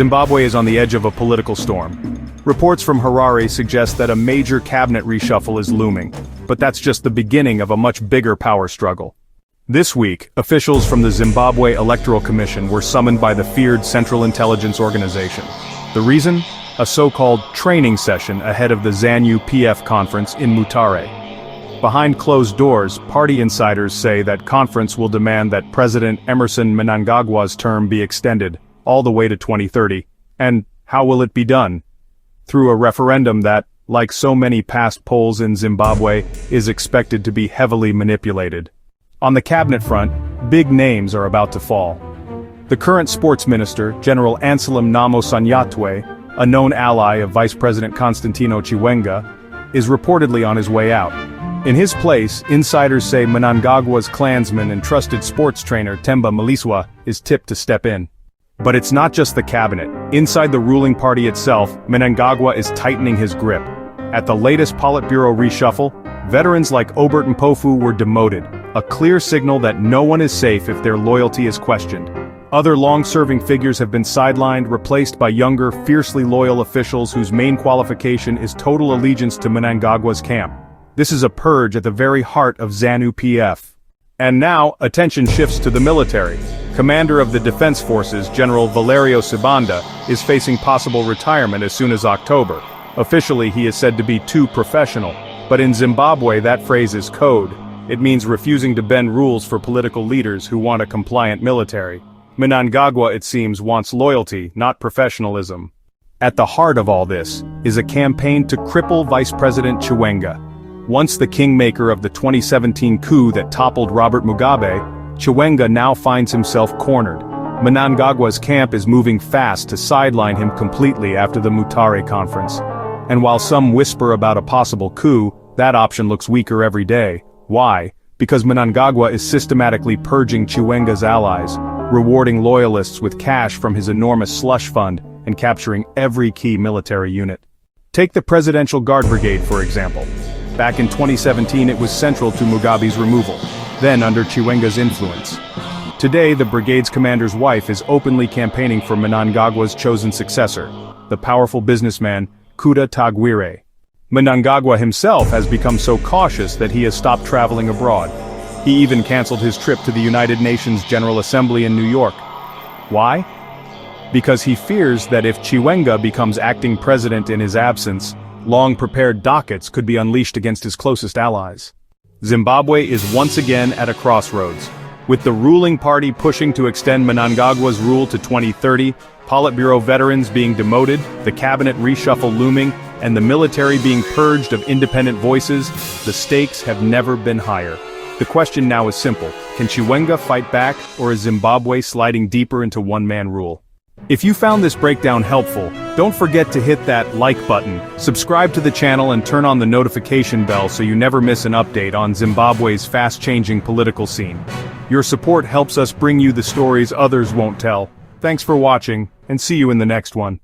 Zimbabwe is on the edge of a political storm. Reports from Harare suggest that a major cabinet reshuffle is looming, but that's just the beginning of a much bigger power struggle. This week, officials from the Zimbabwe Electoral Commission were summoned by the feared Central Intelligence Organization. The reason? A so-called training session ahead of the ZANU PF conference in Mutare. Behind closed doors, party insiders say that conference will demand that President Emmerson Mnangagwa's term be extended all the way to 2030. And how will it be done? Through a referendum that, like so many past polls in Zimbabwe, is expected to be heavily manipulated. On the cabinet front, big names are about to fall. The current sports minister, General Anselm Mnangagwa, a known ally of Vice President Constantino Chiwenga, is reportedly on his way out. In his place, insiders say Mnangagwa's clansman and trusted sports trainer Themba Mliswa is tipped to step in. But it's not just the cabinet. Inside the ruling party itself, Mnangagwa is tightening his grip. At the latest Politburo reshuffle, veterans like Obert Mpofu were demoted, a clear signal that no one is safe if their loyalty is questioned. Other long-serving figures have been sidelined, replaced by younger, fiercely loyal officials whose main qualification is total allegiance to Mnangagwa's camp. This is a purge at the very heart of ZANU PF. And now, attention shifts to the military. Commander of the Defense Forces, General Valerio Sibanda, is facing possible retirement as soon as October. Officially, he is said to be too professional, but in Zimbabwe that phrase is code. It means refusing to bend rules for political leaders who want a compliant military. Mnangagwa, it seems, wants loyalty, not professionalism. At the heart of all this is a campaign to cripple Vice President Chiwenga. Once the kingmaker of the 2017 coup that toppled Robert Mugabe, Chiwenga now finds himself cornered. Mnangagwa's camp is moving fast to sideline him completely after the Mutare conference. And while some whisper about a possible coup, that option looks weaker every day. Why? Because Mnangagwa is systematically purging Chiwenga's allies, rewarding loyalists with cash from his enormous slush fund, and capturing every key military unit. Take the Presidential Guard Brigade, for example. Back in 2017 it was central to Mugabe's removal, then under Chiwenga's influence. Today the brigade's commander's wife is openly campaigning for Mnangagwa's chosen successor, the powerful businessman, Kuda Tagwire. Mnangagwa himself has become so cautious that he has stopped traveling abroad. He even canceled his trip to the United Nations General Assembly in New York. Why? Because he fears that if Chiwenga becomes acting president in his absence, long-prepared dockets could be unleashed against his closest allies. Zimbabwe is once again at a crossroads. With the ruling party pushing to extend Mnangagwa's rule to 2030, Politburo veterans being demoted, the cabinet reshuffle looming, and the military being purged of independent voices, the stakes have never been higher. The question now is simple: can Chiwenga fight back, or is Zimbabwe sliding deeper into one-man rule? If you found this breakdown helpful, don't forget to hit that like button, subscribe to the channel and turn on the notification bell so you never miss an update on Zimbabwe's fast-changing political scene. Your support helps us bring you the stories others won't tell. Thanks for watching, and see you in the next one.